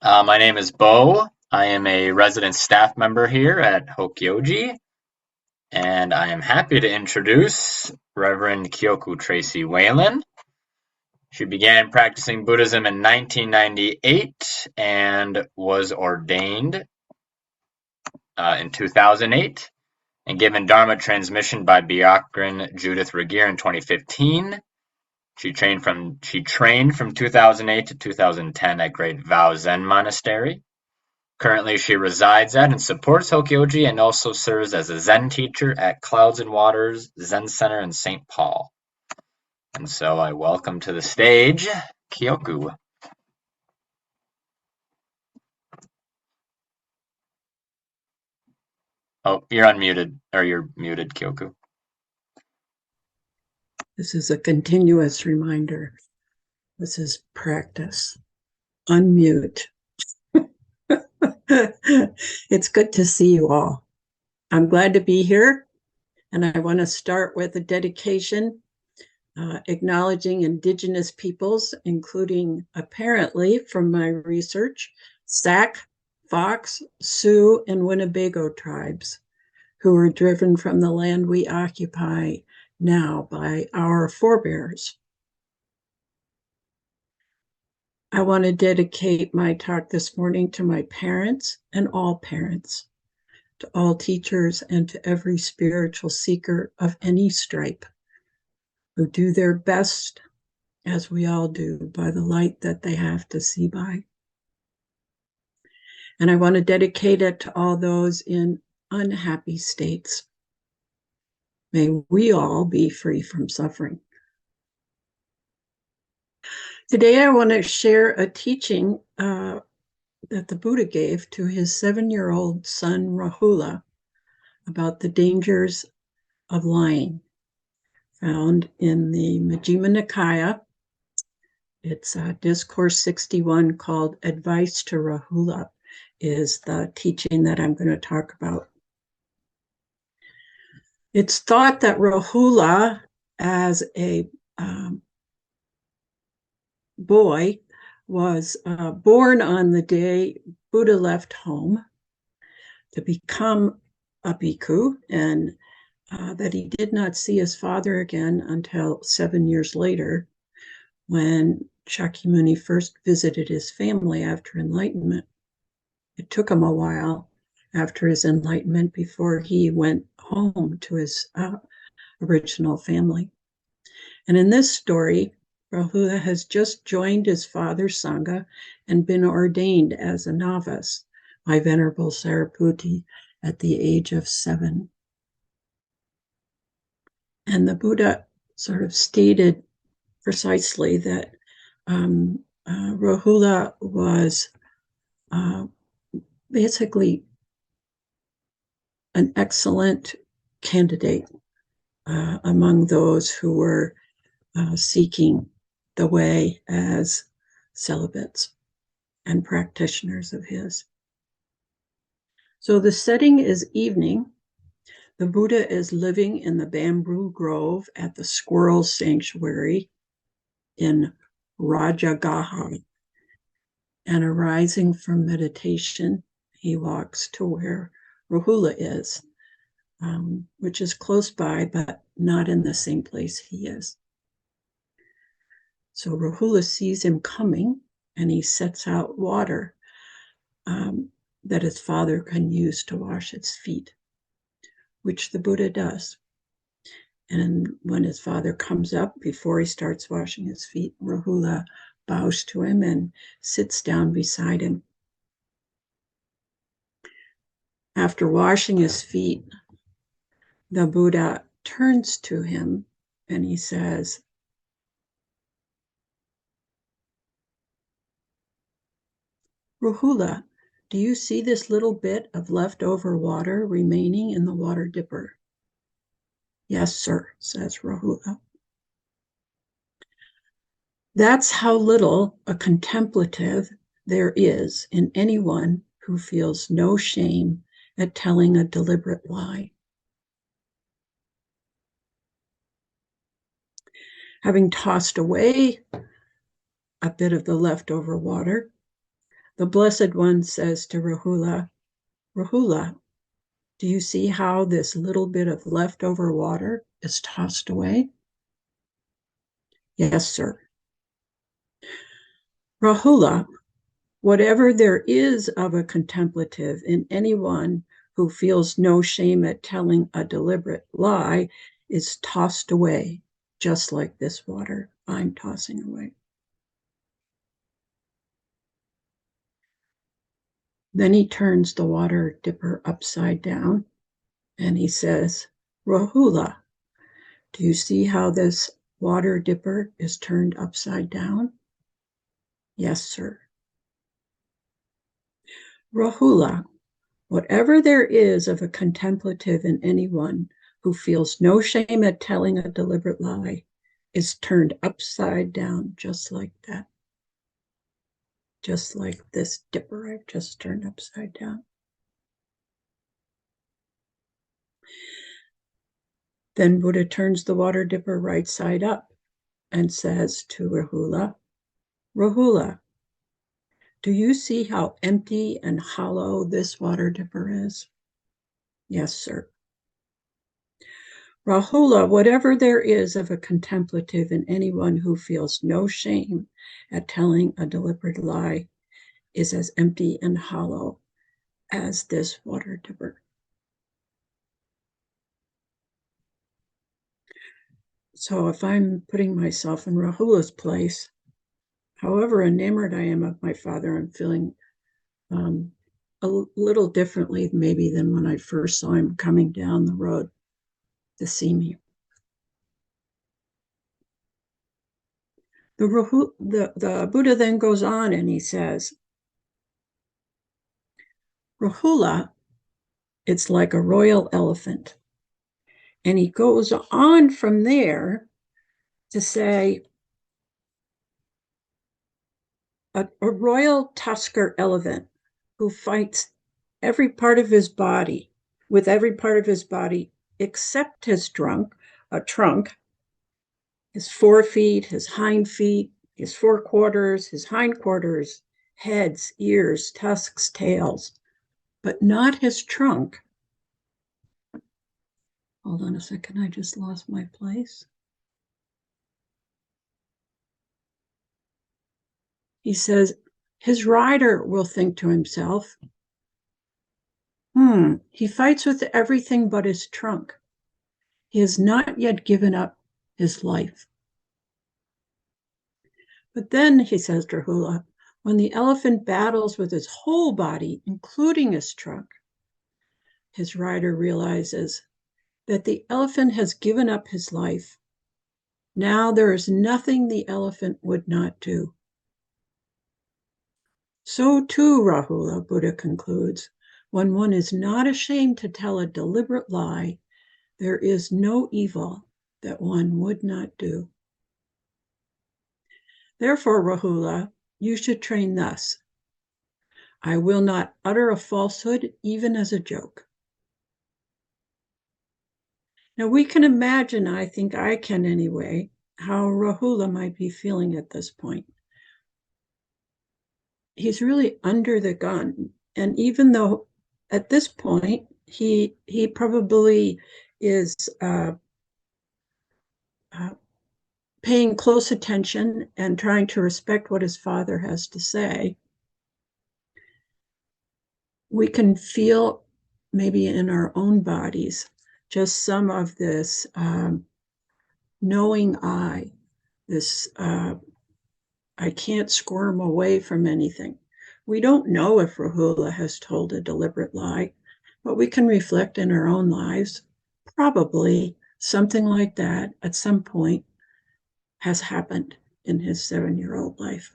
My name is Bo. I am a resident staff member here at Hokyoji, and I am happy to introduce Reverend Kyoku Tracey Walen. She began practicing Buddhism in 1998 and was ordained in 2008 and given Dharma transmission by Byakuren Judith Ragir in 2015. She trained from 2008 to 2010 at Great Vow Zen Monastery. Currently, she resides at and supports Hokyoji and also serves as a Zen teacher at Clouds and Waters Zen Center in St. Paul. And so I welcome to the stage Kyoku. Oh, you're unmuted, or you're muted, Kyoku. This is a continuous reminder. This is practice. Unmute. It's good to see you all. I'm glad to be here, and I want to start with a dedication acknowledging Indigenous peoples, including, apparently, from my research, Sac, Fox, Sioux, and Winnebago tribes, who were driven from the land we occupy now by our forebears. I want to dedicate my talk this morning to my parents and all parents, to all teachers, and to every spiritual seeker of any stripe who do their best, as we all do, by the light that they have to see by. And I want to dedicate it to all those in unhappy states. May we all be free from suffering. Today, I want to share a teaching that the Buddha gave to his 7-year-old son, Rahula, about the dangers of lying, found in the Majjhima Nikaya. It's Discourse 61 called Advice to Rahula is the teaching that I'm going to talk about. It's thought that Rahula, as a boy, was born on the day Buddha left home to become a bhikkhu, and that he did not see his father again until 7 years later, when Shakyamuni first visited his family after enlightenment. It took him a while after his enlightenment before he went home to his original family. And in this story, Rahula has just joined his father's Sangha and been ordained as a novice by Venerable Saripati at the age of 7. And the Buddha sort of stated precisely that Rahula was basically an excellent candidate among those who were seeking the way as celibates and practitioners of his. So the setting is evening. The Buddha is living in the bamboo grove at the squirrel sanctuary in Rajagaha. And arising from meditation, he walks to where Rahula is, which is close by, but not in the same place he is. So Rahula sees him coming, and he sets out water that his father can use to wash his feet, which the Buddha does. And when his father comes up, before he starts washing his feet, Rahula bows to him and sits down beside him. After washing his feet, the Buddha turns to him and he says, Rahula, do you see this little bit of leftover water remaining in the water dipper? Yes, sir, says Rahula. That's how little a contemplative there is in anyone who feels no shame at telling a deliberate lie. Having tossed away a bit of the leftover water, The Blessed One says to Rahula, Rahula, do you see how this little bit of leftover water is tossed away? Yes, sir. Rahula, whatever there is of a contemplative in anyone who feels no shame at telling a deliberate lie is tossed away, just like this water I'm tossing away. Then he turns the water dipper upside down and he says, Rahula, do you see how this water dipper is turned upside down? Yes, sir. Rahula, whatever there is of a contemplative in anyone who feels no shame at telling a deliberate lie is turned upside down just like that. Just like this dipper I've just turned upside down. Then Buddha turns the water dipper right side up and says to Rahula, Rahula, do you see how empty and hollow this water dipper is? Yes, sir. Rahula, whatever there is of a contemplative in anyone who feels no shame at telling a deliberate lie is as empty and hollow as this water dipper. So if I'm putting myself in Rahula's place, however enamored I am of my father, I'm feeling a little differently maybe than when I first saw him coming down the road to see me. The Buddha then goes on and he says, Rahula, it's like a royal elephant. And he goes on from there to say, a royal tusker elephant who fights every part of his body, with every part of his body except his trunk, his forefeet, his hind feet, his forequarters, his hindquarters, heads, ears, tusks, tails, but not his trunk. Hold on a second, I just lost my place. He says, his rider will think to himself, he fights with everything but his trunk. He has not yet given up his life. But then, he says to Rahula, when the elephant battles with his whole body, including his trunk, his rider realizes that the elephant has given up his life. Now there is nothing the elephant would not do. So too, Rahula, Buddha concludes, when one is not ashamed to tell a deliberate lie, there is no evil that one would not do. Therefore, Rahula, you should train thus. I will not utter a falsehood even as a joke. Now we can imagine, I think I can anyway, how Rahula might be feeling at this point. He's really under the gun. And even though at this point, he probably is paying close attention and trying to respect what his father has to say, we can feel maybe in our own bodies just some of this knowing this I can't squirm away from anything. We don't know if Rahula has told a deliberate lie, but we can reflect in our own lives. Probably something like that at some point has happened in his 7-year-old life.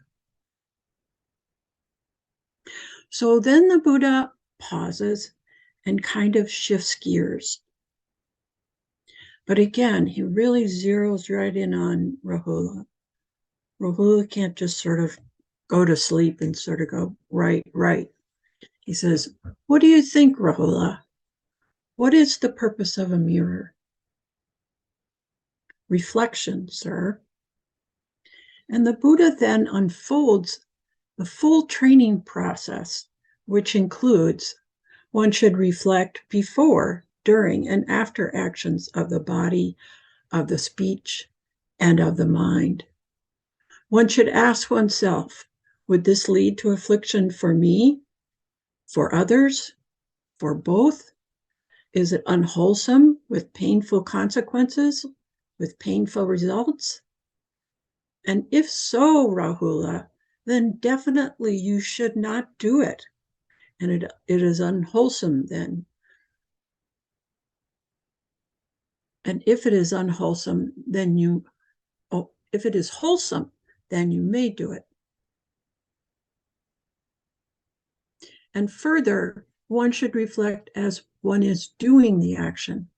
So then the Buddha pauses and kind of shifts gears. But again, he really zeroes right in on Rahula. Rahula can't just sort of go to sleep and sort of go, right. He says, what do you think, Rahula? What is the purpose of a mirror? Reflection, sir. And the Buddha then unfolds The full training process, which includes one should reflect before, during, and after actions of the body, of the speech, and of the mind. One should ask oneself, would this lead to affliction for me, for others, for both? Is it unwholesome with painful consequences, with painful results? And if so, Rahula, then definitely you should not do it. And it is unwholesome then. And if it is unwholesome, then if it is wholesome, then you may do it. And further, one should reflect as one is doing the action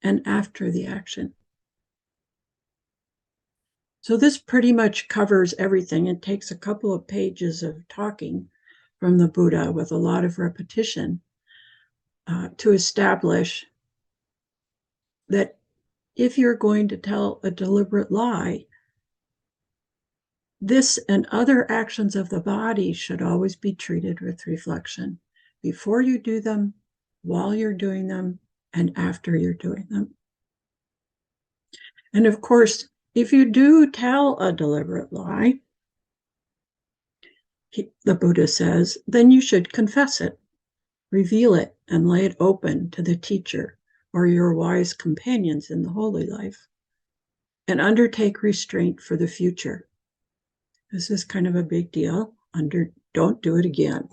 and after the action. So this pretty much covers everything. It takes a couple of pages of talking from the Buddha with a lot of repetition to establish that if you're going to tell a deliberate lie, this and other actions of the body should always be treated with reflection before you do them, while you're doing them, and after you're doing them. And of course, if you do tell a deliberate lie, the Buddha says, then you should confess it, reveal it, and lay it open to the teacher or your wise companions in the holy life, and undertake restraint for the future. This is kind of a big deal. Don't do it again.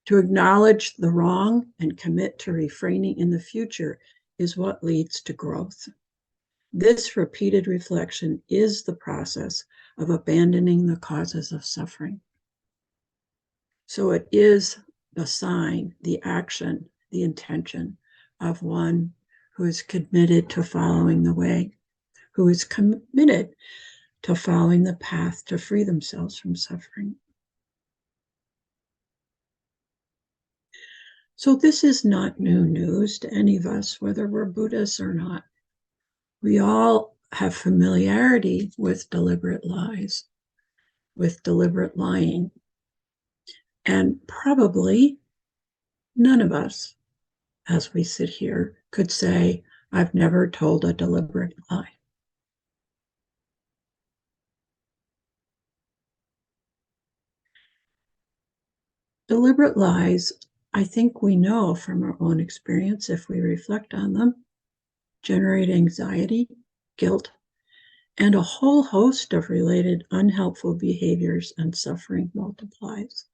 To acknowledge the wrong and commit to refraining in the future is what leads to growth. This repeated reflection is the process of abandoning the causes of suffering. So it is the sign, the action, the intention of one who is committed to following the way, who is committed to following the path to free themselves from suffering. So this is not new news to any of us, whether we're Buddhists or not. We all have familiarity with deliberate lies, with deliberate lying. And probably none of us, as we sit here, could say, I've never told a deliberate lie. Deliberate lies, I think we know from our own experience, if we reflect on them, generate anxiety, guilt, and a whole host of related unhelpful behaviors, and suffering multiplies.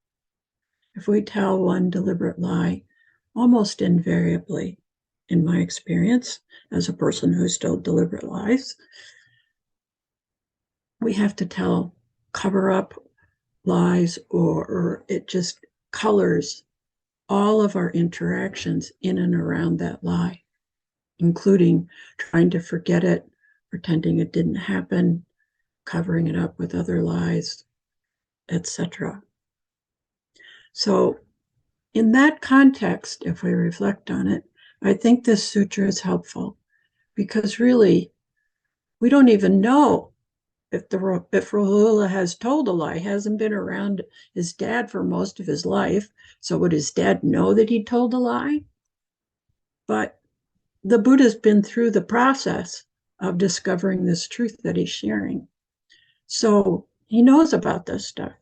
If we tell one deliberate lie, almost invariably, in my experience, as a person who's told deliberate lies, we have to cover up lies, or it just colors all of our interactions in and around that lie, including trying to forget it, pretending it didn't happen, covering it up with other lies, etc. So in that context, if we reflect on it, I think this sutra is helpful, because really, we don't even know if Rahula has told a lie. He hasn't been around his dad for most of his life. So would his dad know that he told a lie? But the Buddha's been through the process of discovering this truth that he's sharing. So he knows about this stuff.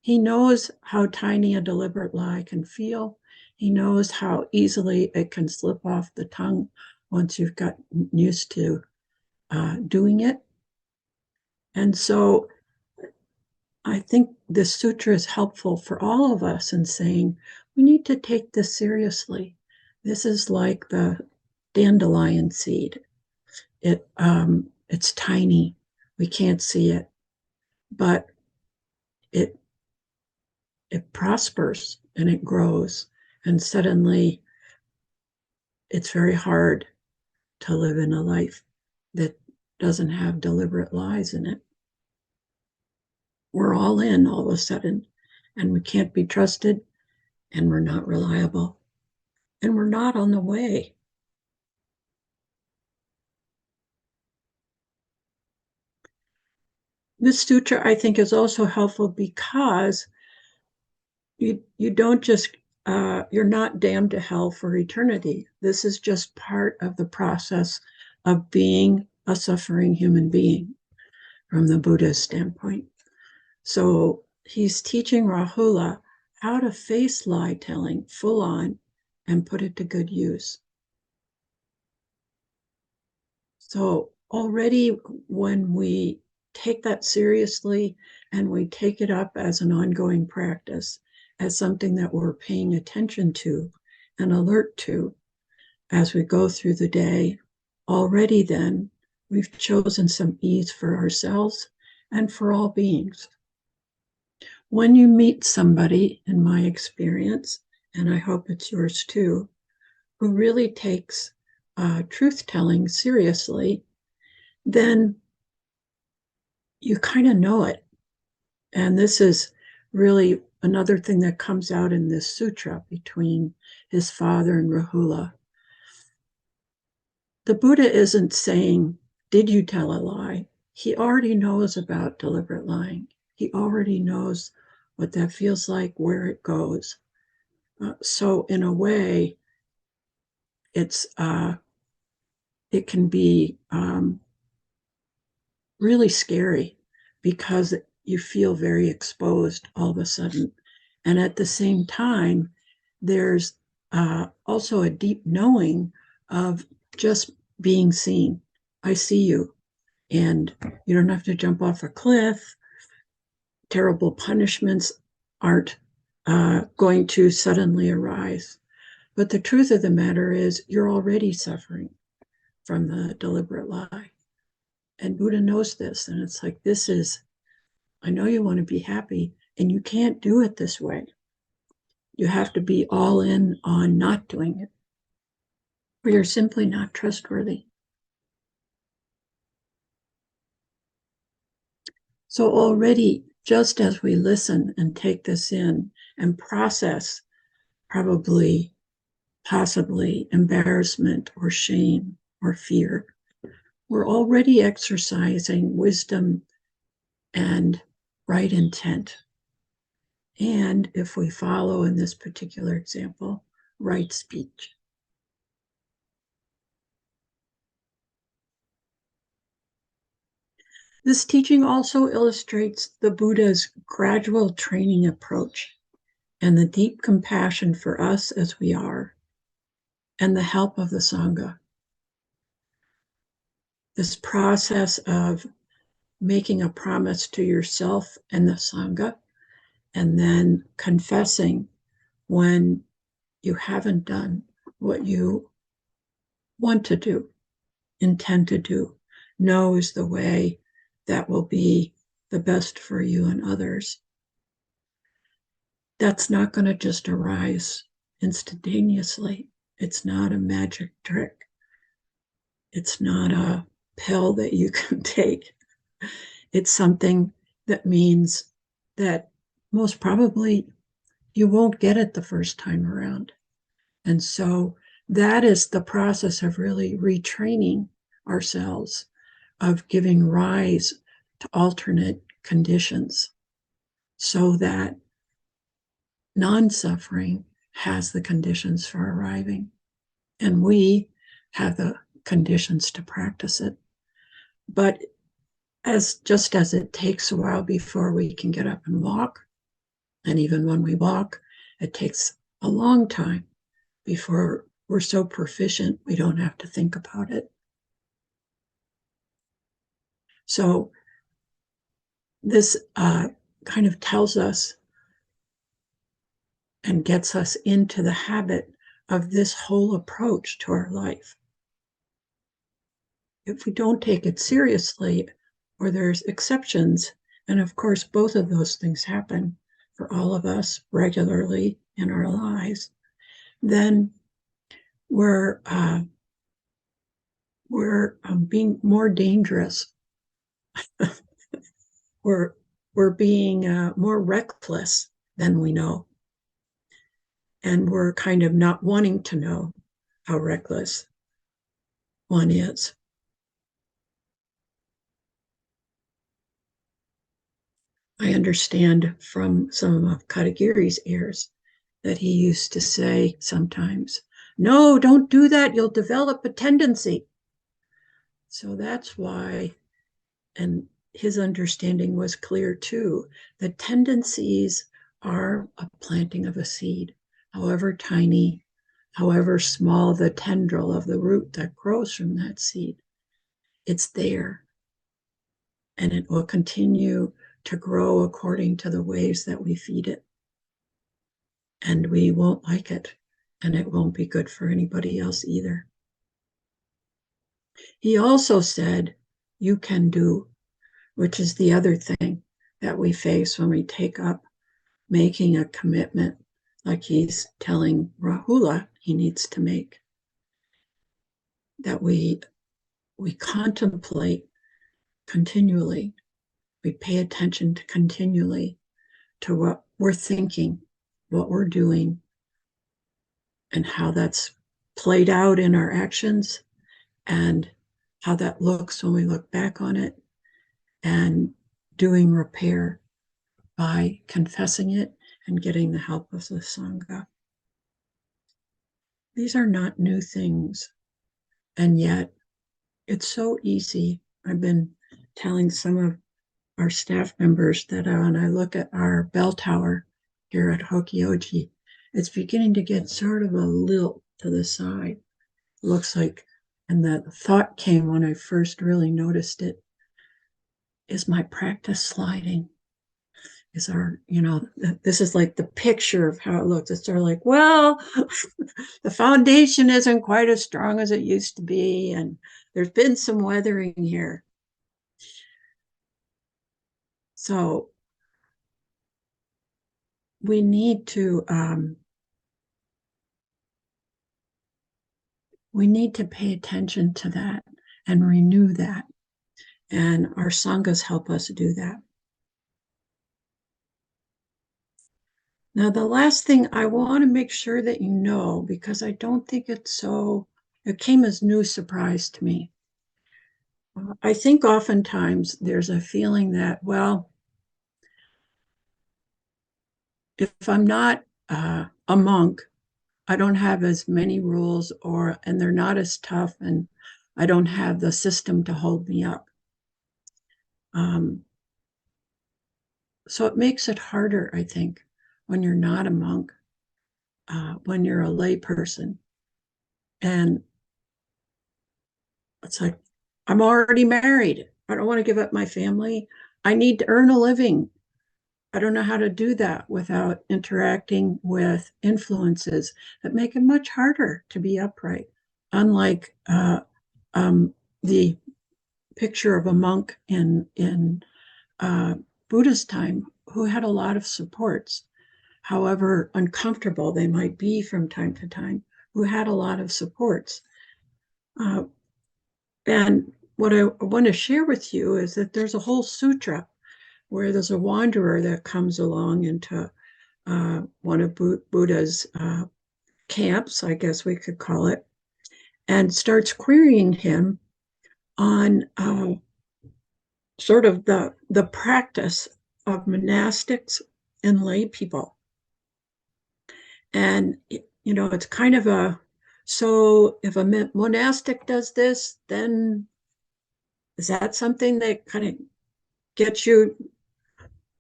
He knows how tiny a deliberate lie can feel. He knows how easily it can slip off the tongue once you've gotten used to doing it. And so I think this sutra is helpful for all of us in saying we need to take this seriously. This is like the dandelion seed. It's tiny. We can't see it, but it prospers and it grows. And suddenly it's very hard to live in a life that doesn't have deliberate lies in it. We're all in all of a sudden, and we can't be trusted, and we're not reliable, and we're not on the way. This sutra, I think, is also helpful because you don't just you're not damned to hell for eternity. This is just part of the process of being a suffering human being from the Buddhist standpoint. So he's teaching Rahula how to face lie telling full on and put it to good use. So already when we take that seriously and we take it up as an ongoing practice, as something that we're paying attention to and alert to as we go through the day, already then we've chosen some ease for ourselves and for all beings. When you meet somebody, in my experience, and I hope it's yours too, who really takes truth telling seriously, then you kind of know it. And this is really another thing that comes out in this sutra between his father and Rahula. The Buddha isn't saying, did you tell a lie? He already knows about deliberate lying. He already knows what that feels like, where it goes. So in a way, it can be really scary because you feel very exposed all of a sudden. And at the same time, there's also a deep knowing of just being seen. I see you, and you don't have to jump off a cliff. Terrible punishments aren't going to suddenly arise. But the truth of the matter is, you're already suffering from the deliberate lie. And Buddha knows this. And it's like, I know you want to be happy, and you can't do it this way. You have to be all in on not doing it, or you're simply not trustworthy. So already, just as we listen and take this in and process probably, possibly embarrassment or shame or fear, we're already exercising wisdom and right intent. And if we follow in this particular example, right speech. This teaching also illustrates the Buddha's gradual training approach and the deep compassion for us as we are, and the help of the Sangha. This process of making a promise to yourself and the Sangha, and then confessing when you haven't done what you want to do, intend to do, know is the way that will be the best for you and others. That's not going to just arise instantaneously. It's not a magic trick. It's not a pill that you can take. It's something that means that most probably you won't get it the first time around. And so that is the process of really retraining ourselves, of giving rise to alternate conditions so that non-suffering has the conditions for arriving. And we have the conditions to practice it. But just as it takes a while before we can get up and walk, and even when we walk, it takes a long time before we're so proficient we don't have to think about it. So this kind of tells us and gets us into the habit of this whole approach to our life. If we don't take it seriously, or there's exceptions, and of course both of those things happen for all of us regularly in our lives, then we're being more dangerous. we're being more reckless than we know, and we're kind of not wanting to know how reckless one is. I understand from some of Katagiri's heirs that he used to say sometimes, no, don't do that. You'll develop a tendency. So that's why, and his understanding was clear too, that tendencies are a planting of a seed, however tiny, however small the tendril of the root that grows from that seed. It's there, and it will continue to grow according to the ways that we feed it. And we won't like it, and it won't be good for anybody else either. He also said, you can do, which is the other thing that we face when we take up making a commitment, like he's telling Rahula he needs to make, that we contemplate continually, we pay attention to continually to what we're thinking, what we're doing, and how that's played out in our actions, and how that looks when we look back on it, and doing repair by confessing it and getting the help of the Sangha. These are not new things, and yet it's so easy. I've been telling some of our staff members that when I look at our bell tower here at Hokyoji, it's beginning to get sort of a lilt to the side. It looks like, and the thought came when I first really noticed it, is my practice sliding? Is our, this is like the picture of how it looks. It's sort of like, well, the foundation isn't quite as strong as it used to be, and there's been some weathering here. So we need to pay attention to that and renew that, and our sanghas help us do that. Now, the last thing I want to make sure that you know, because I don't think it came as new surprise to me. I think oftentimes there's a feeling that, well, if I'm not a monk, I don't have as many rules, and they're not as tough, and I don't have the system to hold me up. So it makes it harder, I think, when you're not a monk, when you're a lay person. And it's like, I'm already married. I don't want to give up my family. I need to earn a living. I don't know how to do that without interacting with influences that make it much harder to be upright. Unlike the picture of a monk in Buddha's time who had a lot of supports, however uncomfortable they might be from time to time, who had a lot of supports. And what I want to share with you is that there's a whole sutra where there's a wanderer that comes along into one of Buddha's camps, I guess we could call it, and starts querying him on sort of the practice of monastics and lay people. And, it's kind of so if a monastic does this, then is that something that kind of gets you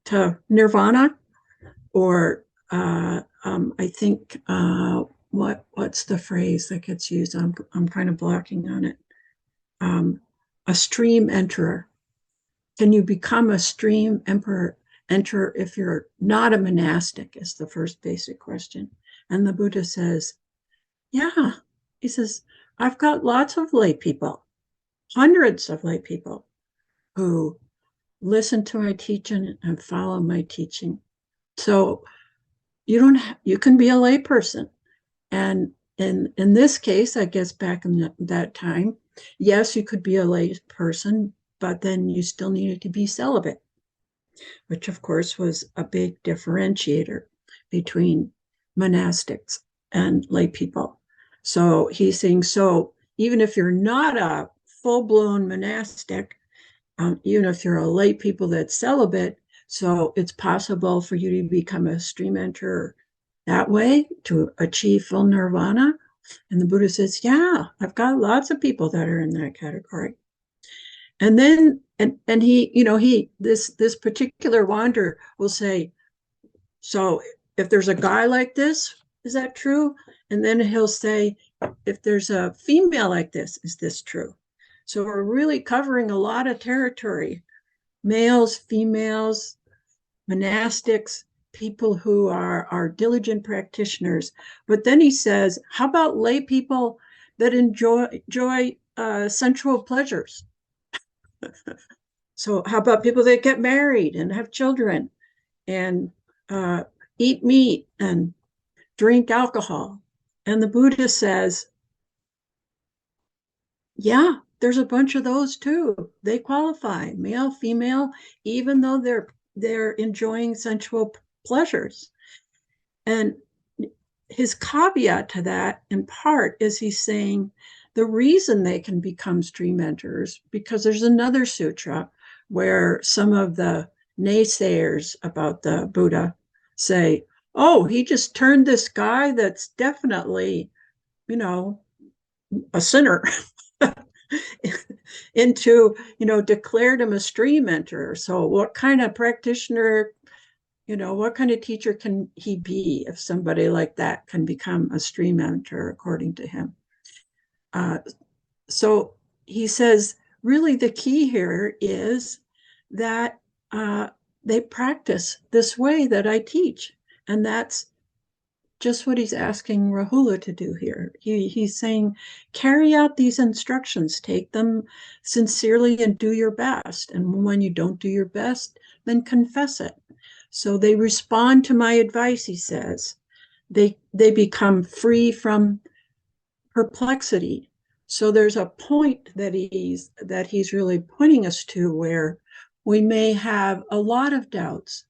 to nirvana? Or I think what's the phrase that gets used? I'm kind of blocking on it. A stream enterer. Can you become a stream enterer if you're not a monastic? Is the first basic question. And the Buddha says, yeah. He says, I've got lots of lay people, hundreds of lay people who listen to my teaching and follow my teaching. So you can be a lay person. And in this case, I guess back in that time, yes, you could be a lay person, but then you still needed to be celibate, which of course was a big differentiator between monastics and lay people. So he's saying, so even if you're not a full-blown monastic, even if you're a lay people that's celibate, So it's possible for you to become a stream enterer that way to achieve full nirvana. And the Buddha says, yeah, I've got lots of people that are in that category. And then, and he, this particular wanderer will say, so if there's a guy like this, is that true? And then he'll say, if there's a female like this, is this true? So we're really covering a lot of territory, males, females, monastics, people who are diligent practitioners. But then he says, how about lay people that enjoy sensual pleasures? So how about people that get married and have children and eat meat and drink alcohol? And the Buddha says, yeah, there's a bunch of those too. They qualify, male, female, even though they're enjoying sensual pleasures. And his caveat to that, in part, is he's saying the reason they can become stream enterers, because there's another sutra where some of the naysayers about the Buddha say, oh, he just turned this guy that's definitely, a sinner into, declared him a stream enterer. So what kind of practitioner, what kind of teacher can he be if somebody like that can become a stream enterer, according to him? So he says, really the key here is that they practice this way that I teach. And that's just what he's asking Rahula to do here. He's saying, carry out these instructions, take them sincerely and do your best. And when you don't do your best, then confess it. So they respond to my advice, he says. They become free from perplexity. So there's a point that he's really pointing us to where we may have a lot of doubts.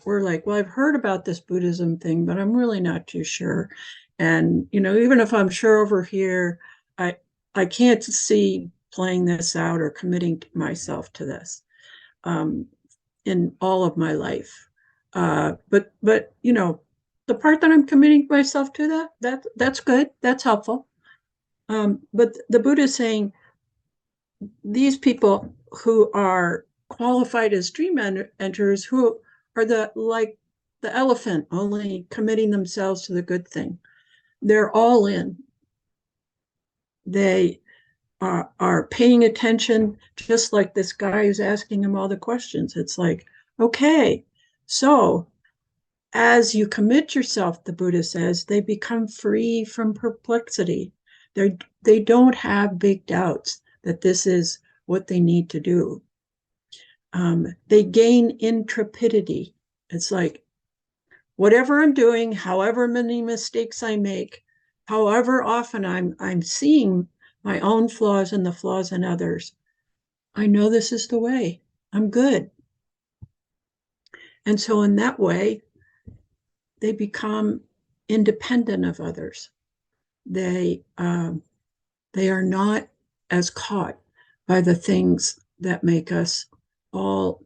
We're like, well, I've heard about this Buddhism thing, but I'm really not too sure. And even if I'm sure over here, I can't see playing this out or committing myself to this in all of my life. But the part that I'm committing myself to, that's good. That's helpful. But the Buddha is saying these people who are qualified as dream enterers, who are like the elephant, only committing themselves to the good thing. They're all in. They are paying attention, just like this guy who's asking him all the questions. It's like, okay, so as you commit yourself, the Buddha says, they become free from perplexity. They don't have big doubts that this is what they need to do. They gain intrepidity. It's like, whatever I'm doing, however many mistakes I make, however often I'm seeing my own flaws and the flaws in others, I know this is the way. I'm good. And so in that way, they become independent of others. They are not as caught by the things that make us all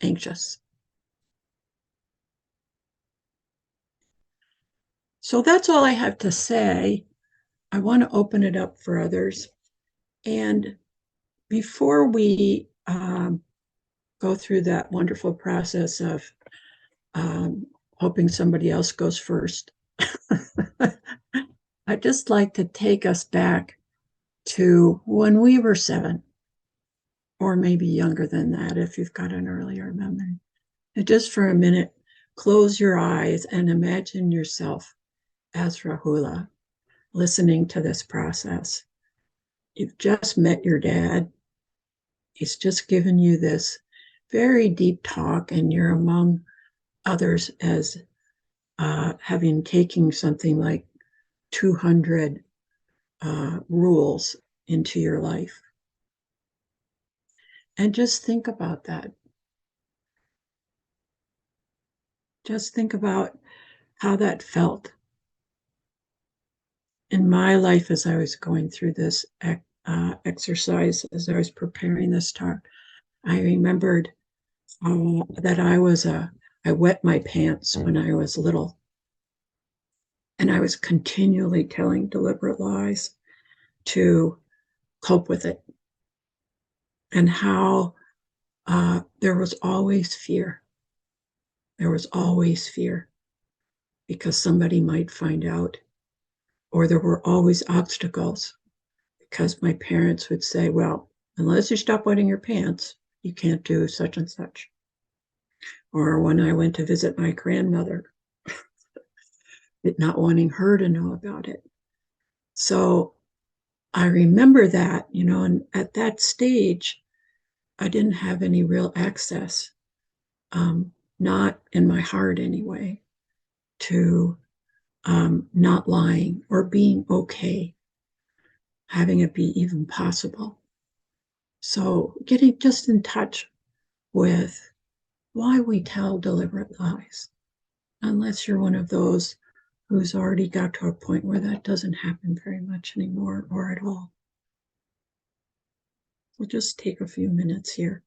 anxious. So that's all I have to say. I want to open it up for others. And before we go through that wonderful process of hoping somebody else goes first, I'd just like to take us back to when we were 7, or maybe younger than that if you've got an earlier memory. And just for a minute, close your eyes and imagine yourself as Rahula, listening to this process. You've just met your dad. He's just given you this very deep talk, and you're among others as having taken something like 200 rules into your life. And just think about that. Just think about how that felt. In my life, as I was going through this exercise, as I was preparing this talk, I remembered that I wet my pants when I was little. And I was continually telling deliberate lies to cope with it. And how there was always fear. There was always fear because somebody might find out, or there were always obstacles because my parents would say, well, unless you stop wetting your pants, you can't do such and such. Or when I went to visit my grandmother, not wanting her to know about it. So I remember that, and at that stage, I didn't have any real access, not in my heart anyway, to not lying or being okay, having it be even possible. So getting just in touch with why we tell deliberate lies, unless you're one of those who's already got to a point where that doesn't happen very much anymore or at all. We'll just take a few minutes here.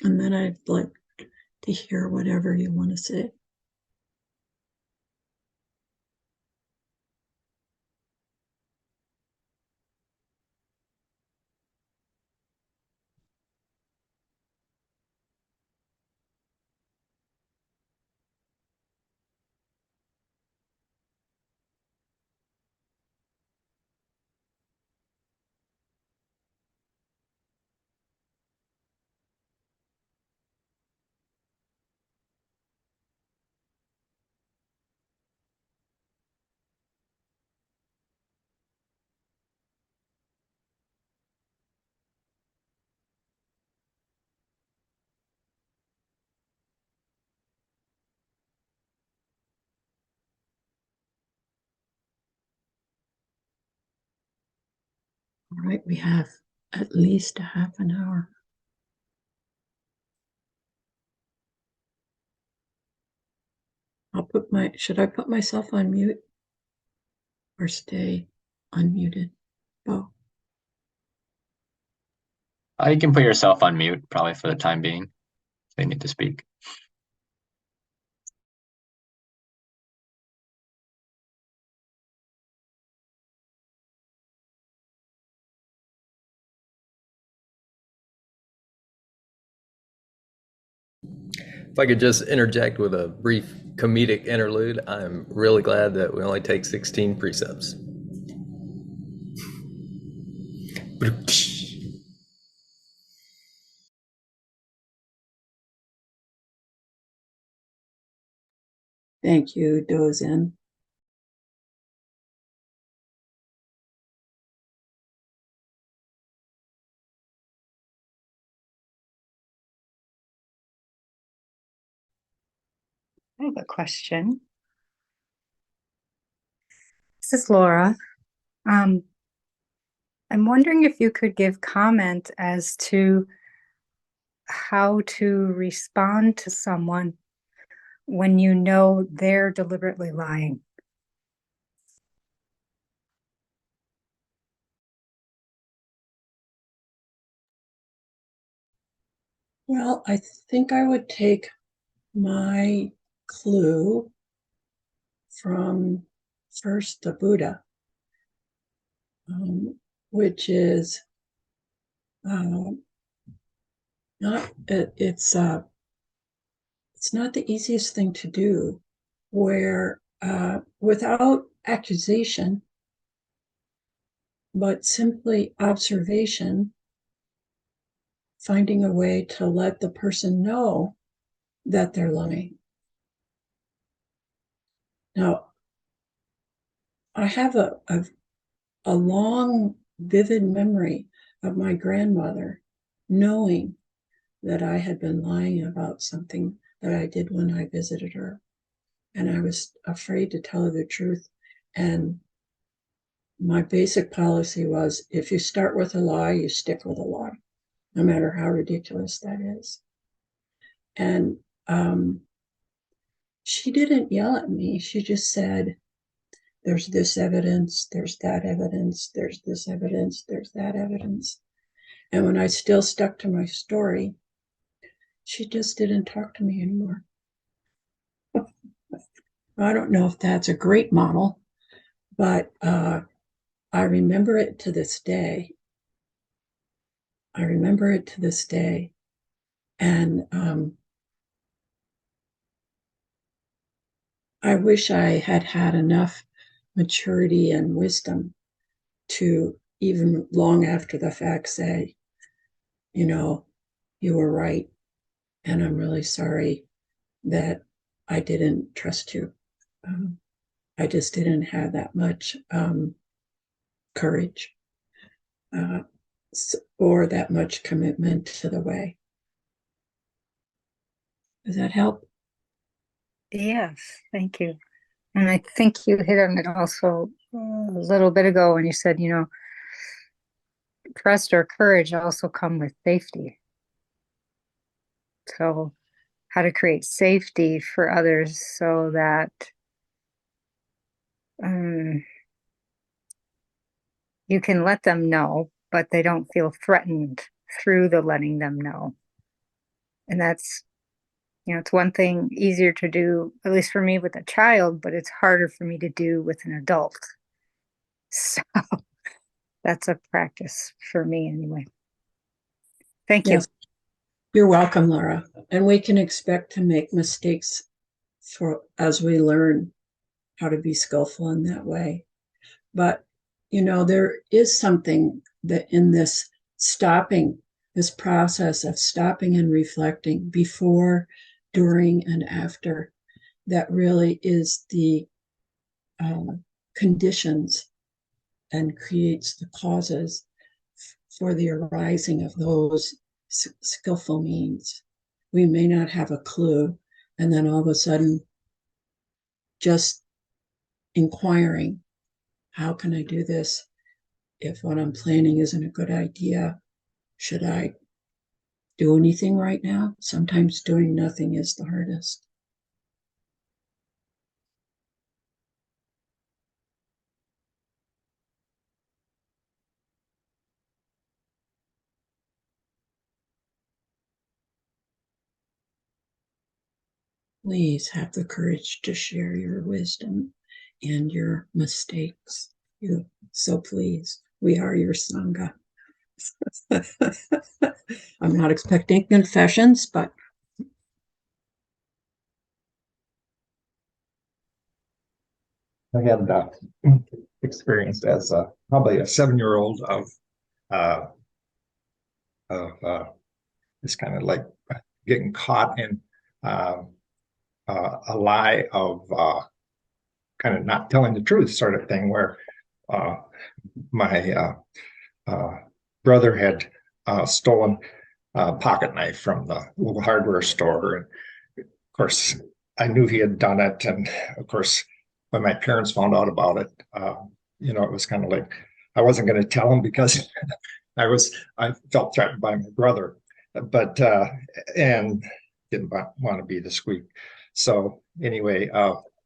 And then I'd like to hear whatever you want to say. All right, we have at least a half an hour. Should I put myself on mute or stay unmuted? Oh, You can put yourself on mute, probably for the time being, if they need to speak. If I could just interject with a brief comedic interlude, I'm really glad that we only take 16 precepts. thank you, Dozen. I have a question. This is Laura. I'm wondering if you could give comment as to how to respond to someone when you know they're deliberately lying. Well, I think I would take my clue from first the Buddha, which is it's not the easiest thing to do, where without accusation, but simply observation, finding a way to let the person know that they're lying. Now, I have a long, vivid memory of my grandmother knowing that I had been lying about something that I did when I visited her. And I was afraid to tell her the truth. And my basic policy was, if you start with a lie, you stick with a lie, no matter how ridiculous that is. And she didn't yell at me. She just said, there's this evidence, there's that evidence, there's this evidence, there's that evidence. And when I still stuck to my story, She just didn't talk to me anymore. I don't know if that's a great model, but I remember it to this day. I remember it to this day. And I wish I had had enough maturity and wisdom to, even long after the fact, say, you know, you were right. And I'm really sorry that I didn't trust you. I just didn't have that much courage or that much commitment to the way. Does that help? Yes, thank you. And I think you hit on it also a little bit ago when you said, trust or courage also come with safety. So how to create safety for others so that you can let them know, but they don't feel threatened through the letting them know. And that's, it's one thing easier to do, at least for me with a child, but it's harder for me to do with an adult. So that's a practice for me anyway. Thank you. Yes. You're welcome, Laura. And we can expect to make mistakes as we learn how to be skillful in that way. But, there is something that in this process of stopping and reflecting before, during, and after, that really is the conditions and creates the causes for the arising of those skillful means. We may not have a clue, and then all of a sudden, just inquiring, how can I do this? If what I'm planning isn't a good idea, should I do anything right now? Sometimes doing nothing is the hardest. Please have the courage to share your wisdom and your mistakes. So please, we are your Sangha. I'm not expecting confessions, but I had experienced as probably a 7-year-old of this kind of like getting caught in a lie of kind of not telling the truth sort of thing, where my brother had stolen a pocket knife from the little hardware store. And of course, I knew he had done it. And of course, when my parents found out about it, it was kind of like I wasn't going to tell them because I felt threatened by my brother, but and didn't want to be the squeak. So anyway,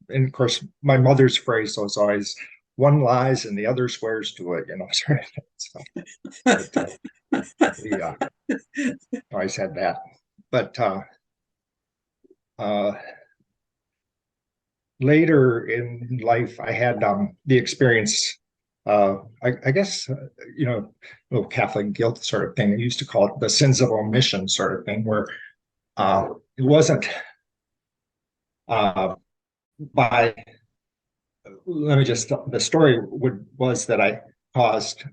and of course, my mother's phrase was always, "One lies and the other swears to it," sort of thing. So, but, always had that. But later in life, I had the experience. I guess little Catholic guilt sort of thing. I used to call it the sins of omission sort of thing, where it wasn't by. Let me just. The story was that I caused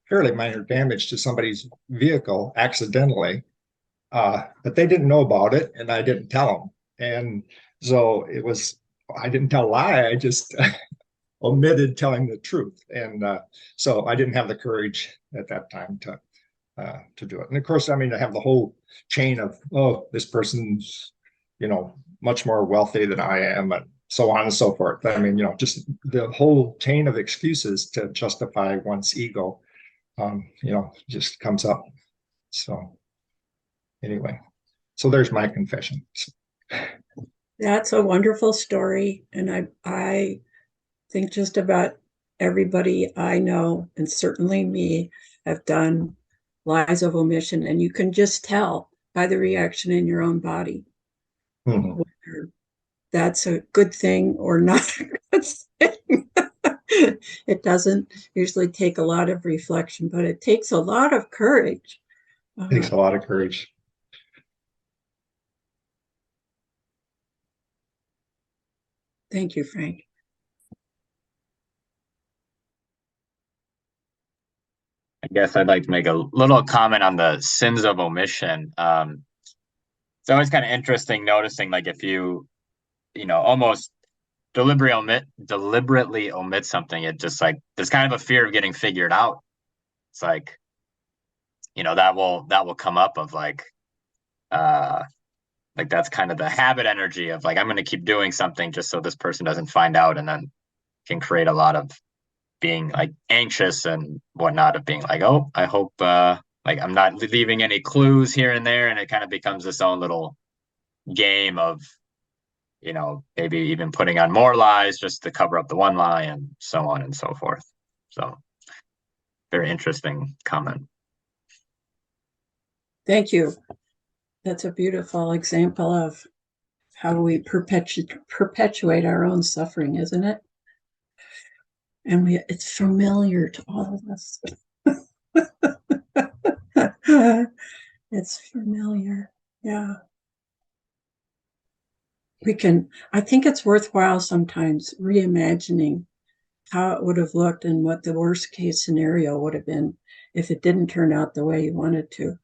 fairly minor damage to somebody's vehicle accidentally, but they didn't know about it, and I didn't tell them. And so I didn't tell a lie. I just omitted telling the truth, and so I didn't have the courage at that time to do it. And of course, I have the whole chain of, this person's much more wealthy than I am, and so on and so forth. Just the whole chain of excuses to justify one's ego, just comes up. So anyway, so there's my confession. That's a wonderful story. And I think just about everybody I know, and certainly me, have done lies of omission. And you can just tell by the reaction in your own body, Mhm. whether that's a good thing or not a good thing. It doesn't usually take a lot of reflection, but it takes a lot of courage. Takes a lot of courage. Thank you, Frank. I guess I'd like to make a little comment on the sins of omission. It's always kind of interesting noticing, like, if almost deliberately omit something, it just like there's kind of a fear of getting figured out. It's like, that will come up of like that's kind of the habit energy of like, I'm going to keep doing something just so this person doesn't find out, and then can create a lot of being like anxious and whatnot, of being like, oh, I hope like I'm not leaving any clues here and there, and it kind of becomes this own little game of maybe even putting on more lies just to cover up the one lie, and so on and so forth. So very interesting comment. Thank you. That's a beautiful example of how we perpetuate our own suffering, isn't it? And it's familiar to all of us. It's familiar. Yeah. I think it's worthwhile sometimes reimagining how it would have looked and what the worst case scenario would have been if it didn't turn out the way you wanted to.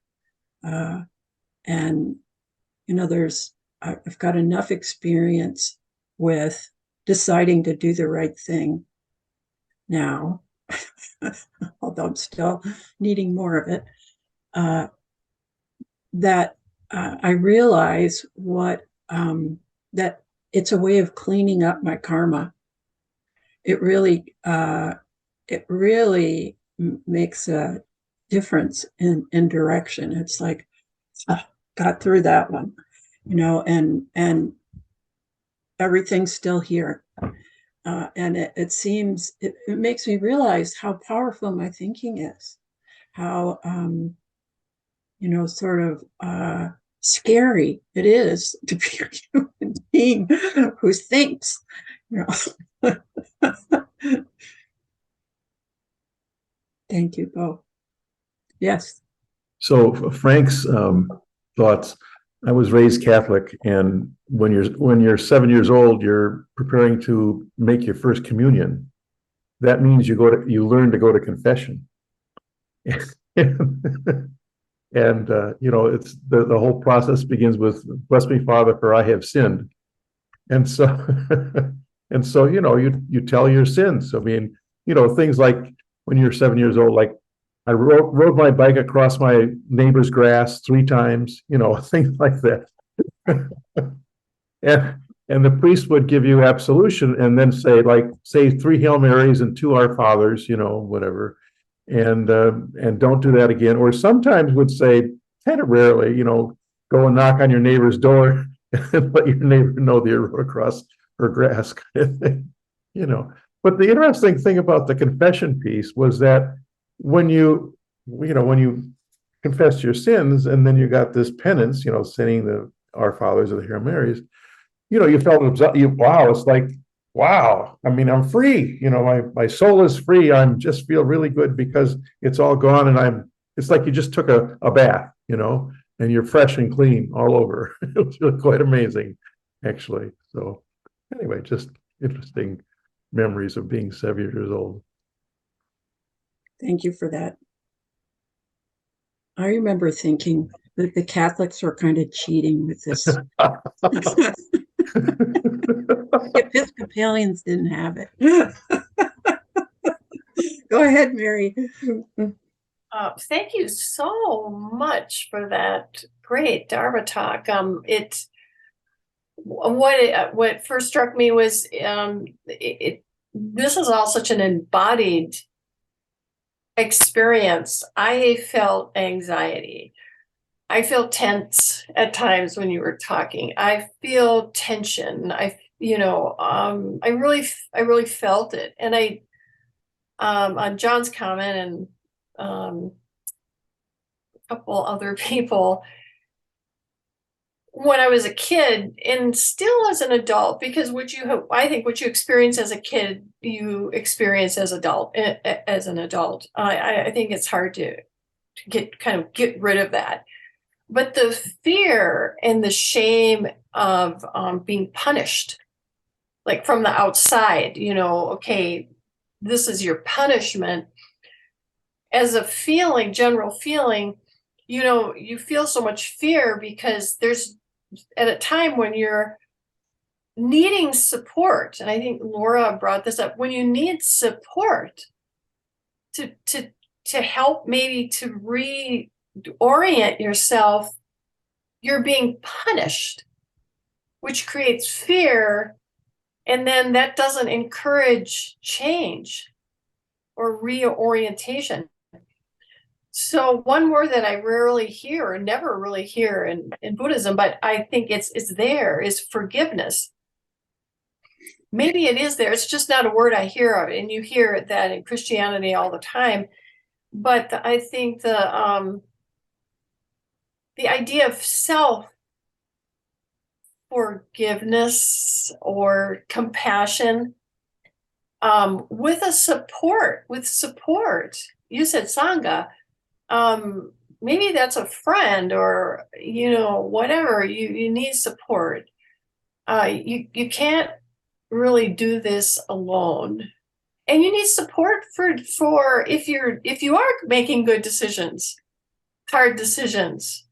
And, I've got enough experience with deciding to do the right thing now, although I'm still needing more of it, that I realize that it's a way of cleaning up my karma. It really makes a difference in direction. It's like, got through that one, and everything's still here. And it seems, it makes me realize how powerful my thinking is, how, sort of scary it is to be a human being who thinks, Thank you both. Yes. So Frank's thoughts. I was raised Catholic, and when you're 7 years old, you're preparing to make your first communion. That means you learn to go to confession, and it's the whole process begins with "Bless me, Father, for I have sinned," and so you tell your sins. I mean, things like when you're 7 years old, like, I rode my bike across my neighbor's grass 3 times, things like that. and the priest would give you absolution and then say 3 Hail Marys and 2 Our Fathers, whatever, and don't do that again. Or sometimes would say, kind of rarely, go and knock on your neighbor's door and let your neighbor know that you rode across her grass, kind of thing, But the interesting thing about the confession piece was that when you confess your sins, and then you got this penance, saying the Our Fathers or the Hail Marys, you felt wow, it's like, wow, I mean, I'm free, my soul is free. I'm just feel really good because it's all gone, and it's like you just took a bath, and you're fresh and clean all over. It was really quite amazing, actually. So anyway, just interesting memories of being 7 years old. Thank you for that. I remember thinking that the Catholics were kind of cheating with this. Episcopalians didn't have it. Go ahead, Mary. Thank you so much for that great Dharma talk. What first struck me was this is all such an embodied experience. I felt anxiety. I feel tense at times when you were talking. I feel tension. I really felt it. And on John's comment and a couple other people, when I was a kid and still as an adult, because I think what you experience as a kid, you experience as as an adult. I think it's hard to get rid of that. But the fear and the shame of being punished, like from the outside, okay, this is your punishment, as a feeling, general feeling, you feel so much fear because there's at a time when you're needing support. And I think Laura brought this up, when you need support to help, maybe to reorient yourself, you're being punished, which creates fear. And then that doesn't encourage change or reorientation. So one word that I rarely hear or never really hear in Buddhism, but I think it's there, is forgiveness. Maybe it is there. It's just not a word I hear of. And you hear that in Christianity all the time. But I think the idea of self-forgiveness or compassion, with support. You said Sangha. Maybe that's a friend or, whatever, you need support. You can't really do this alone. And you need support for if you are making good decisions, hard decisions.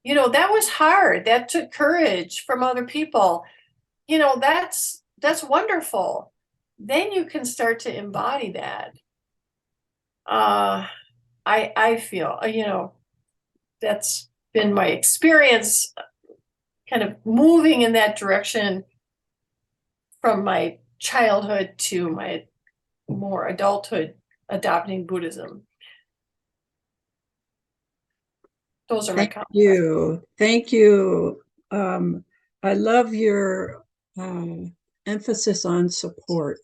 That was hard. That took courage from other people. That's wonderful. Then you can start to embody that. I feel, that's been my experience, kind of moving in that direction from my childhood to my more adulthood, adopting Buddhism. Those are my comments. Thank you. I love your emphasis on support.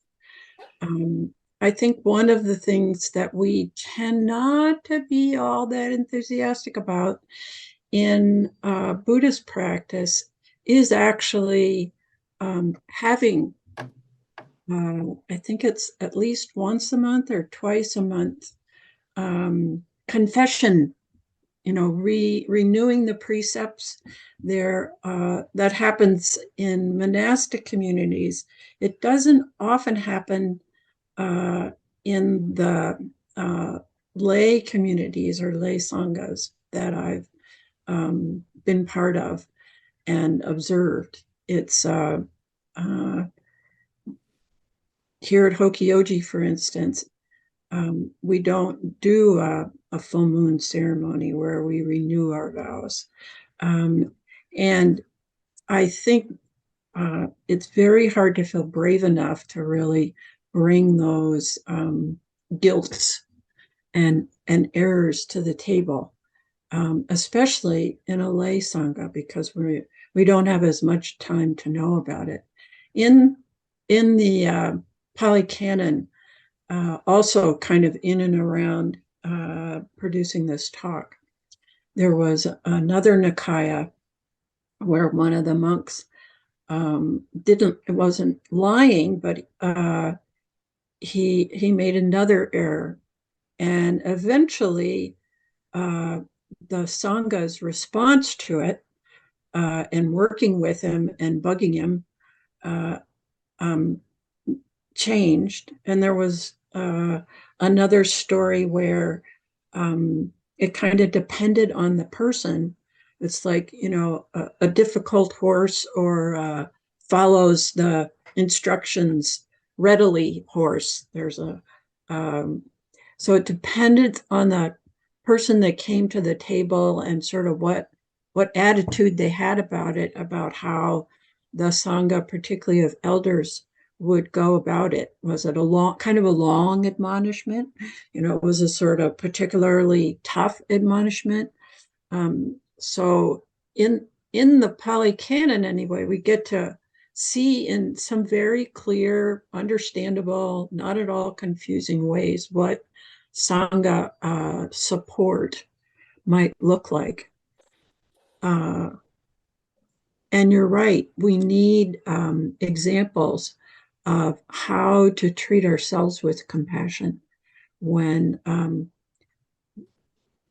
I think one of the things that we tend not to be all that enthusiastic about in Buddhist practice is actually having, I think it's at least once a month or twice a month, confession, renewing the precepts there. That happens in monastic communities. It doesn't often happen in the lay communities or lay sanghas that I've been part of and observed. It's here at Hokyoji, for instance, we don't do a full moon ceremony where we renew our vows. And I think it's very hard to feel brave enough to really bring those guilts and errors to the table, especially in a lay sangha, because we don't have as much time to know about it. In the Pali Canon, also kind of in and around producing this talk, there was another Nikaya where one of the monks wasn't lying, but he made another error. And eventually the Sangha's response to it, and working with him and bugging him, changed. And there was another story where it kind of depended on the person. It's like, a difficult horse or follows the instructions readily horse. There's so it depended on the person that came to the table and sort of what attitude they had about it, about how the Sangha, particularly of elders, would go about it. Was it a long admonishment? Was a sort of particularly tough admonishment? So in the Pali Canon, anyway, we get to see in some very clear, understandable, not at all confusing ways what Sangha support might look like. And you're right. We need examples of how to treat ourselves with compassion when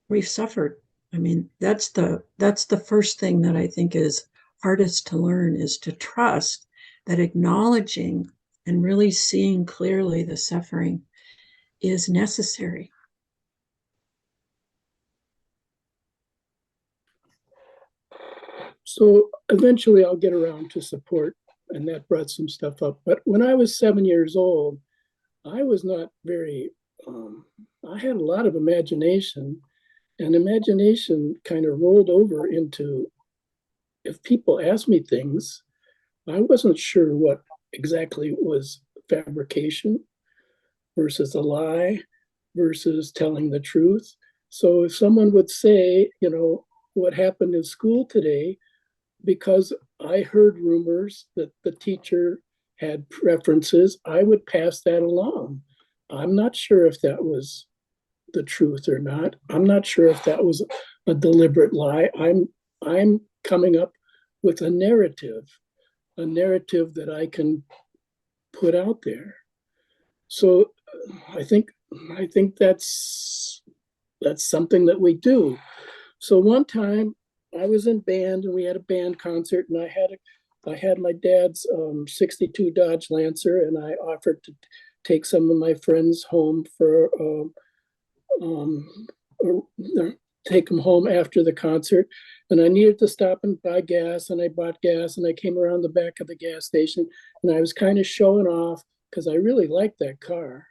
we've suffered. I mean, that's the first thing that I think is hardest to learn, is to trust that acknowledging and really seeing clearly the suffering is necessary. So eventually I'll get around to support, and that brought some stuff up. But when I was 7 years old, I was not very, I had a lot of imagination, and imagination kind of rolled over into, if people asked me things, I wasn't sure what exactly was fabrication versus a lie versus telling the truth. So if someone would say, you know, what happened in school today, because I heard rumors that the teacher had preferences, I would pass that along. I'm not sure if that was the truth or not. I'm not sure if that was a deliberate lie. I'm coming up with a narrative that I can put out there. So I think that's something that we do. So one time I was in band and we had a band concert, and I had my dad's 62 Dodge Lancer, and I offered to take some of my friends home for take them home after the concert. And I needed to stop and buy gas, and I bought gas, and I came around the back of the gas station, and I was kind of showing off because I really liked that car.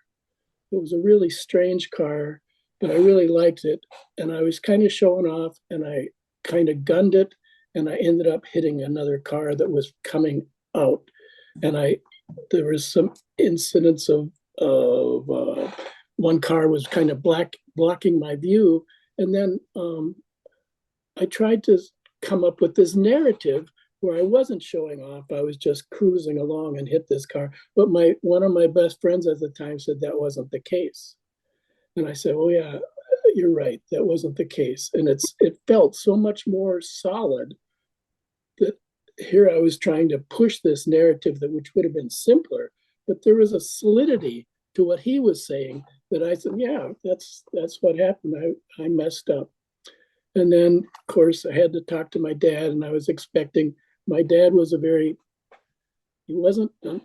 It was a really strange car, but I really liked it. And I was kind of showing off, and I kind of gunned it, and I ended up hitting another car that was coming out. And there was some incidents of one car was kind of blocking my view. And then I tried to come up with this narrative where I wasn't showing off. I was just cruising along and hit this car. But one of my best friends at the time said that wasn't the case. And I said, oh yeah, you're right, that wasn't the case. And it felt so much more solid that here I was trying to push this narrative which would have been simpler, but there was a solidity to what he was saying that I said, yeah, that's what happened. I messed up. And then, of course, I had to talk to my dad, and I was expecting, my dad was he wasn't a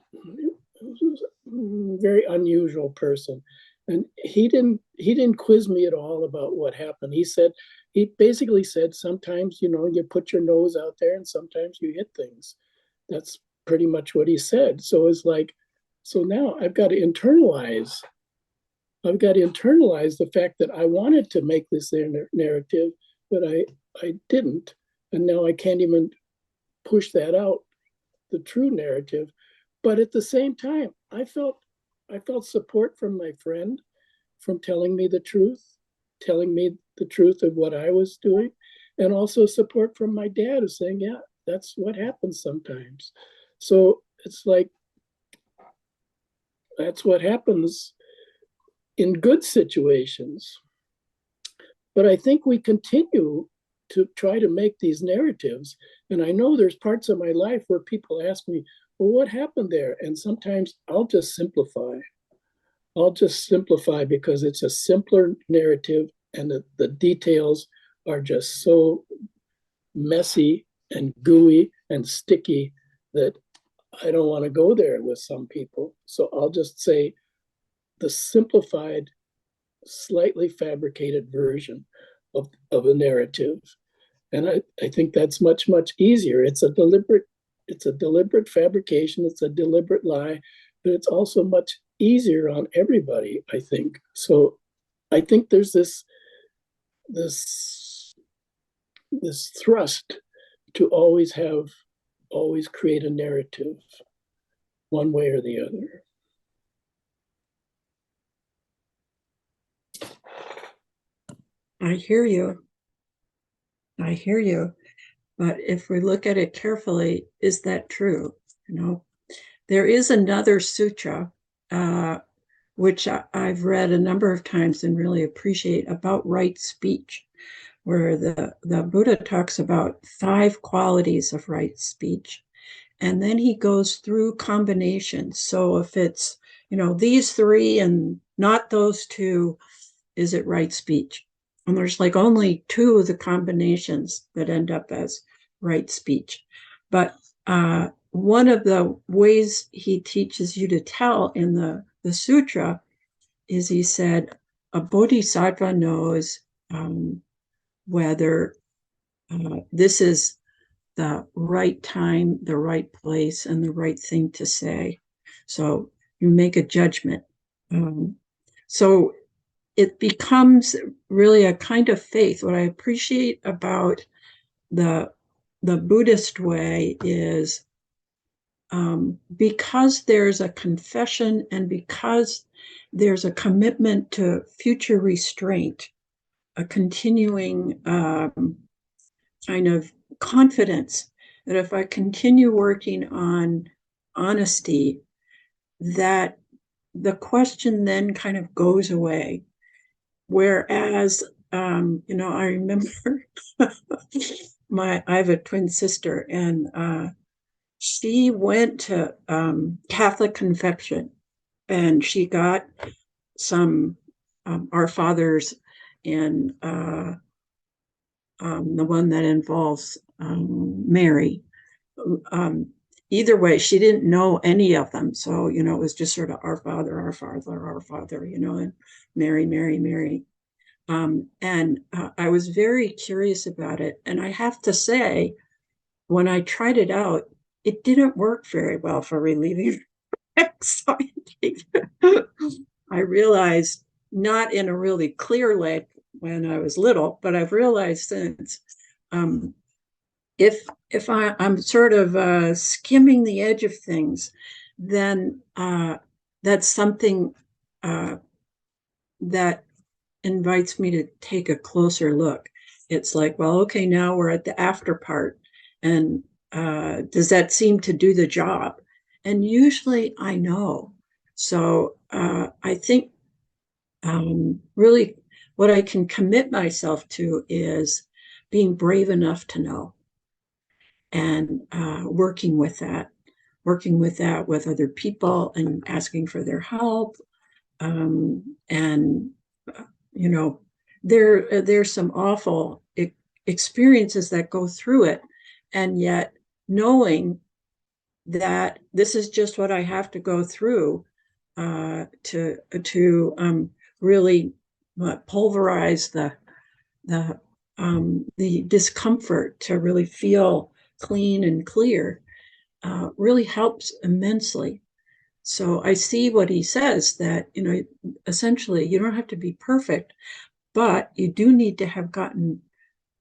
very unusual person. And he didn't quiz me at all about what happened. He basically said, sometimes, you know, you put your nose out there and sometimes you hit things. That's pretty much what he said. So it's like, so now I've got to internalize the fact that I wanted to make this narrative, but I didn't. And now I can't even push that out, the true narrative. But at the same time, I felt support from my friend, from telling me the truth of what I was doing, and also support from my dad of saying, yeah, that's what happens sometimes. So it's like, that's what happens in good situations. But I think we continue to try to make these narratives. And I know there's parts of my life where people ask me, well, what happened there? And sometimes I'll just simplify. Because it's a simpler narrative, and the details are just so messy and gooey and sticky that I don't want to go there with some people. So I'll just say the simplified, slightly fabricated version of a narrative. And I think that's much, much easier. It's a deliberate fabrication, it's a deliberate lie, but it's also much easier on everybody, I think. So I think there's this thrust to always create a narrative, one way or the other. I hear you. But if we look at it carefully, is that true? You know, there is another sutra, which I've read a number of times and really appreciate, about right speech, where the Buddha talks about 5 qualities of right speech. And then he goes through combinations. So if it's, these 3 and not those 2, is it right speech? And there's like only 2 of the combinations that end up as right speech. But one of the ways he teaches you to tell in the sutra is, he said, a bodhisattva knows whether this is the right time, the right place, and the right thing to say. So you make a judgment. So it becomes really a kind of faith. What I appreciate about the Buddhist way is because there's a confession and because there's a commitment to future restraint, a continuing kind of confidence that if I continue working on honesty, that the question then kind of goes away. Whereas, I remember I have a twin sister, and she went to Catholic confession, and she got some Our Fathers, and the one that involves Mary. Either way, she didn't know any of them. So, it was just sort of Our Father, Our Father, Our Father, and Mary, Mary, Mary. And I was very curious about it. And I have to say, when I tried it out, it didn't work very well for relieving anxiety. I realized, not in a really clear way when I was little, but I've realized since, if I'm sort of skimming the edge of things, then that's something that invites me to take a closer look. It's like, well, okay, now we're at the after part, and does that seem to do the job? And usually I know. So I think really what I can commit myself to is being brave enough to know, and working with that with other people and asking for their help. And there's some awful experiences that go through it, and yet knowing that this is just what I have to go through to really pulverize the discomfort, to really feel clean and clear, really helps immensely. So I see what he says, that, essentially you don't have to be perfect, but you do need to have gotten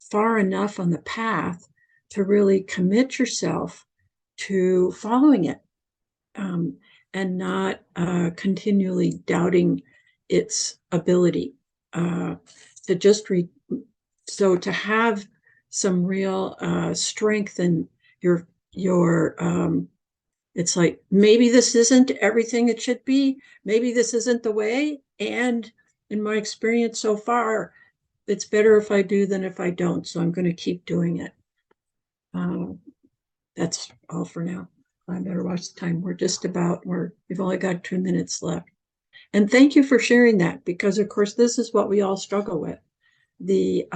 far enough on the path to really commit yourself to following it, and not continually doubting its ability to just so to have some real strength in your it's like, maybe this isn't everything it should be, maybe this isn't the way, and in my experience so far, it's better if I do than if I don't, so I'm going to keep doing it. That's all for now. I better watch the time. We've only got 2 minutes left. And thank you for sharing that, because of course this is what we all struggle with. The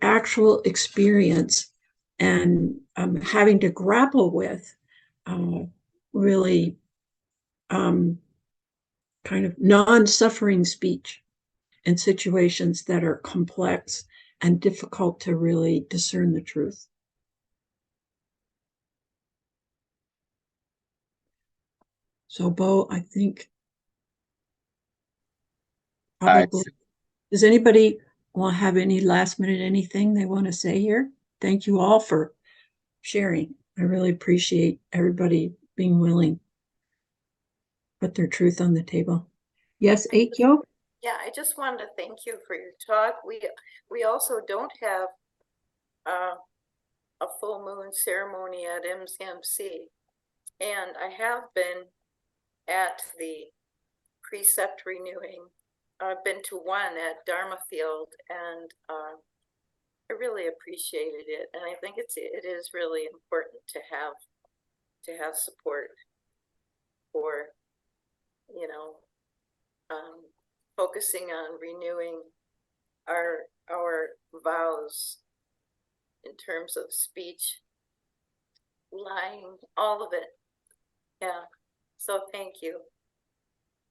actual experience, and having to grapple with really kind of non-suffering speech in situations that are complex and difficult to really discern the truth. So, Bo, I think probably, does anybody want to have any last minute anything they want to say here? Thank you all for sharing. I really appreciate everybody being willing to put their truth on the table. Yes, Aikyo? Yeah, I just wanted to thank you for your talk. We also don't have a full moon ceremony at MCMC, and I have been at the precept renewing I've been to one at Dharma Field, and I really appreciated it. And I think it is really important to have support for, you know, focusing on renewing our vows in terms of speech, lying, all of it. Yeah. So thank you.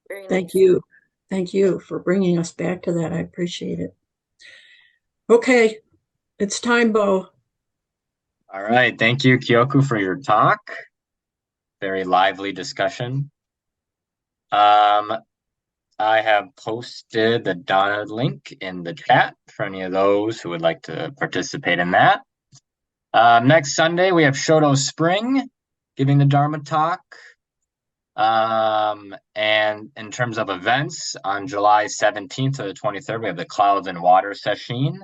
Very nice. Thank you. Thank you for bringing us back to that. I appreciate it. Okay, it's time, Bo. All right. Thank you, Kyoku, for your talk. Very lively discussion. I have posted the download link in the chat for any of those who would like to participate in that. Next Sunday, we have Shoto Spring giving the Dharma talk. And in terms of events, on July 17th to the 23rd, we have the Clouds and Water session.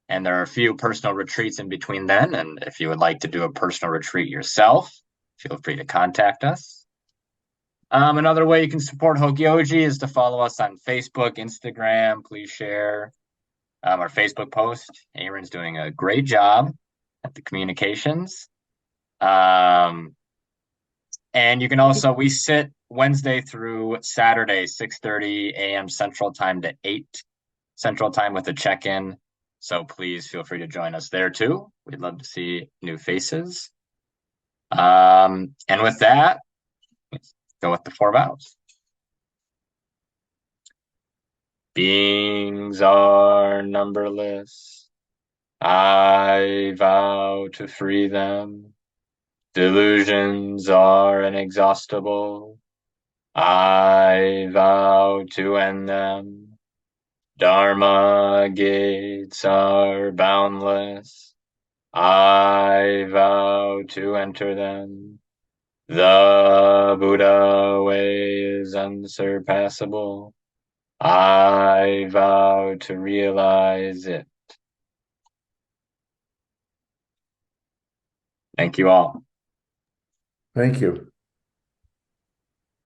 And there are a few personal retreats in between then. And if you would like to do a personal retreat yourself, feel free to contact us. Another way you can support Hokyoji is to follow us on Facebook, Instagram. Please share our Facebook post. Aaron's doing a great job at the communications. And you can also, we sit Wednesday through Saturday, 6:30 a.m. Central Time to 8 Central Time with a check-in. So please feel free to join us there too. We'd love to see new faces. And with that, let's go with the 4 vows. Beings are numberless. I vow to free them. Delusions are inexhaustible. I vow to end them. Dharma gates are boundless. I vow to enter them. The Buddha way is unsurpassable. I vow to realize it. Thank you all. Thank you.